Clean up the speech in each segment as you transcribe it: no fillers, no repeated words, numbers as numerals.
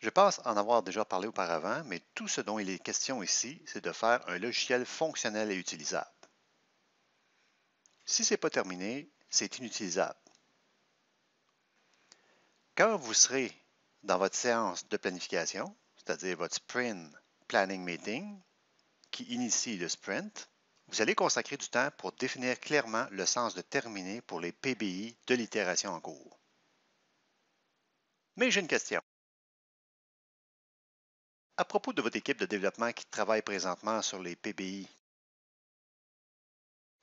Je pense en avoir déjà parlé auparavant, mais tout ce dont il est question ici, c'est de faire un logiciel fonctionnel et utilisable. Si ce n'est pas terminé, c'est inutilisable. Quand vous serez dans votre séance de planification, c'est-à-dire votre sprint planning meeting, qui initie le sprint, vous allez consacrer du temps pour définir clairement le sens de terminer pour les PBI de l'itération en cours. Mais j'ai une question. À propos de votre équipe de développement qui travaille présentement sur les PBI,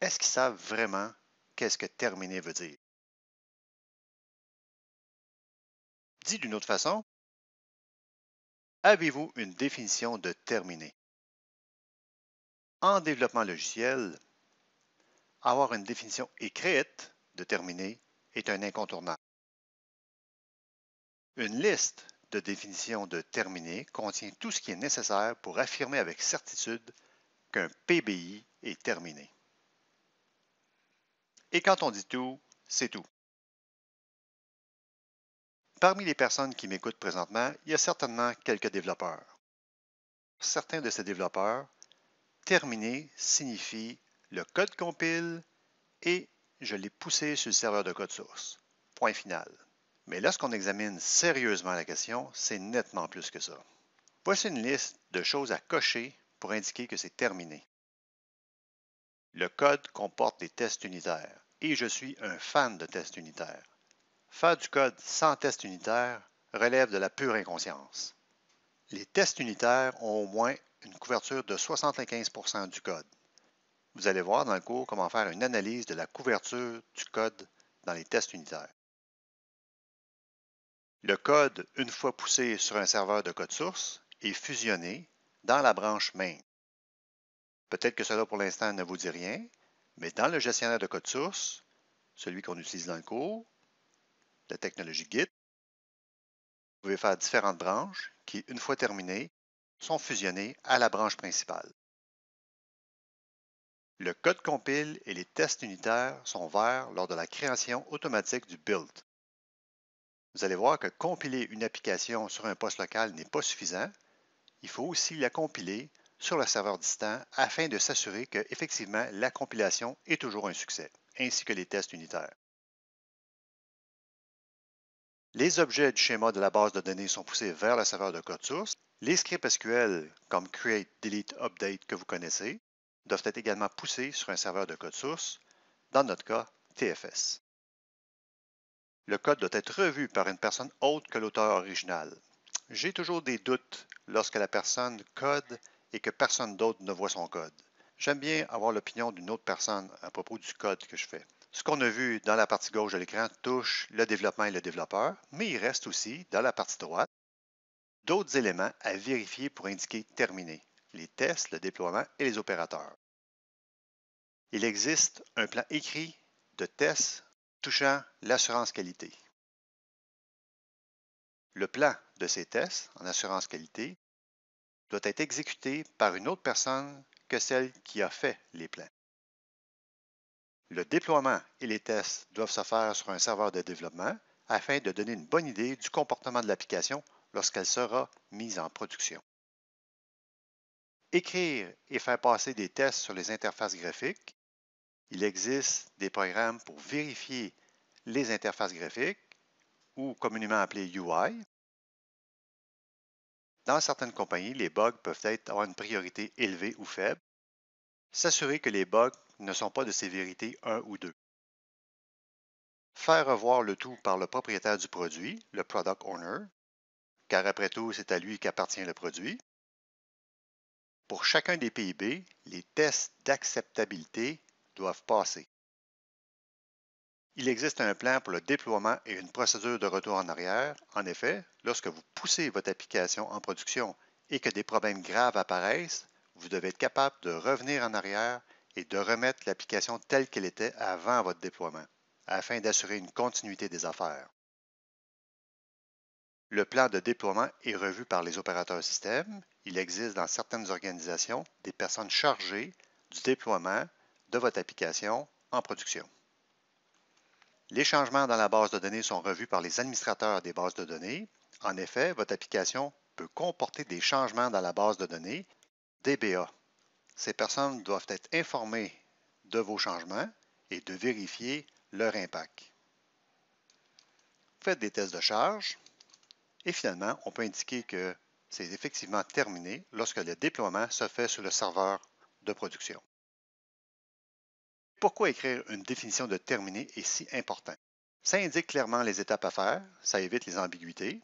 est-ce qu'ils savent vraiment qu'est-ce que terminer veut dire? Dit d'une autre façon, avez-vous une définition de terminer? En développement logiciel, avoir une définition écrite de terminer est un incontournable. Une liste de définitions de terminer contient tout ce qui est nécessaire pour affirmer avec certitude qu'un PBI est terminé. Et quand on dit tout, c'est tout. Parmi les personnes qui m'écoutent présentement, il y a certainement quelques développeurs. Certains de ces développeurs, terminer signifie le code compile et je l'ai poussé sur le serveur de code source. Point final. Mais lorsqu'on examine sérieusement la question, c'est nettement plus que ça. Voici une liste de choses à cocher pour indiquer que c'est terminé. Le code comporte des tests unitaires et je suis un fan de tests unitaires. Faire du code sans test unitaire relève de la pure inconscience. Les tests unitaires ont au moins une couverture de 75% du code. Vous allez voir dans le cours comment faire une analyse de la couverture du code dans les tests unitaires. Le code, une fois poussé sur un serveur de code source, est fusionné dans la branche main. Peut-être que cela pour l'instant ne vous dit rien, mais dans le gestionnaire de code source, celui qu'on utilise dans le cours, la technologie Git, vous pouvez faire différentes branches qui, une fois terminées, sont fusionnées à la branche principale. Le code compile et les tests unitaires sont verts lors de la création automatique du build. Vous allez voir que compiler une application sur un poste local n'est pas suffisant. Il faut aussi la compiler sur le serveur distant afin de s'assurer que, effectivement, la compilation est toujours un succès, ainsi que les tests unitaires. Les objets du schéma de la base de données sont poussés vers le serveur de code source. Les scripts SQL comme Create, Delete, Update que vous connaissez doivent être également poussés sur un serveur de code source, dans notre cas, TFS. Le code doit être revu par une personne autre que l'auteur original. J'ai toujours des doutes lorsque la personne code et que personne d'autre ne voit son code. J'aime bien avoir l'opinion d'une autre personne à propos du code que je fais. Ce qu'on a vu dans la partie gauche de l'écran touche le développement et le développeur, mais il reste aussi, dans la partie droite, d'autres éléments à vérifier pour indiquer terminé, les tests, le déploiement et les opérateurs. Il existe un plan écrit de tests touchant l'assurance qualité. Le plan de ces tests en assurance qualité doit être exécuté par une autre personne que celle qui a fait les plans. Le déploiement et les tests doivent se faire sur un serveur de développement afin de donner une bonne idée du comportement de l'application lorsqu'elle sera mise en production. Écrire et faire passer des tests sur les interfaces graphiques. Il existe des programmes pour vérifier les interfaces graphiques ou communément appelées UI. Dans certaines compagnies, les bugs peuvent avoir une priorité élevée ou faible. S'assurer que les bugs ne sont pas de sévérité 1 ou 2. Faire revoir le tout par le propriétaire du produit, le Product Owner, car après tout, c'est à lui qu'appartient le produit. Pour chacun des PIB, les tests d'acceptabilité doivent passer. Il existe un plan pour le déploiement et une procédure de retour en arrière. En effet, lorsque vous poussez votre application en production et que des problèmes graves apparaissent, vous devez être capable de revenir en arrière et de remettre l'application telle qu'elle était avant votre déploiement, afin d'assurer une continuité des affaires. Le plan de déploiement est revu par les opérateurs système. Il existe dans certaines organisations des personnes chargées du déploiement de votre application en production. Les changements dans la base de données sont revus par les administrateurs des bases de données En effet, votre application peut comporter des changements dans la base de données, DBA. Ces personnes doivent être informées de vos changements et de vérifier leur impact. Faites des tests de charge et finalement, on peut indiquer que c'est effectivement terminé lorsque le déploiement se fait sur le serveur de production. Pourquoi écrire une définition de terminé est si important? Ça indique clairement les étapes à faire, ça évite les ambiguïtés.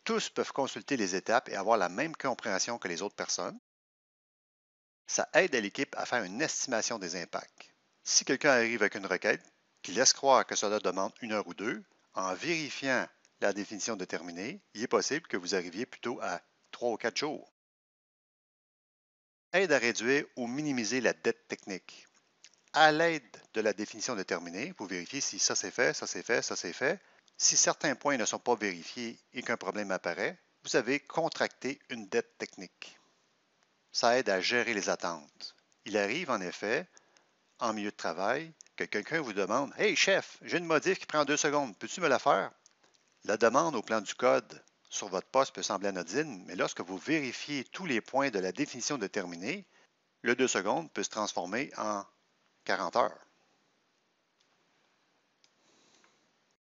Tous peuvent consulter les étapes et avoir la même compréhension que les autres personnes. Ça aide à l'équipe à faire une estimation des impacts. Si quelqu'un arrive avec une requête qui laisse croire que cela demande 1 heure ou 2, en vérifiant la définition de terminé, il est possible que vous arriviez plutôt à 3 ou 4 jours. Aide à réduire ou minimiser la dette technique. À l'aide de la définition de terminé, vous vérifiez si ça c'est fait, ça c'est fait, ça c'est fait. Si certains points ne sont pas vérifiés et qu'un problème apparaît, vous avez contracté une dette technique. Ça aide à gérer les attentes. Il arrive en effet, en milieu de travail, que quelqu'un vous demande « Hey chef, j'ai une modif qui prend 2 secondes, peux-tu me la faire? » La demande au plan du code sur votre poste peut sembler anodine, mais lorsque vous vérifiez tous les points de la définition de terminé, le 2 secondes peut se transformer en 40 heures.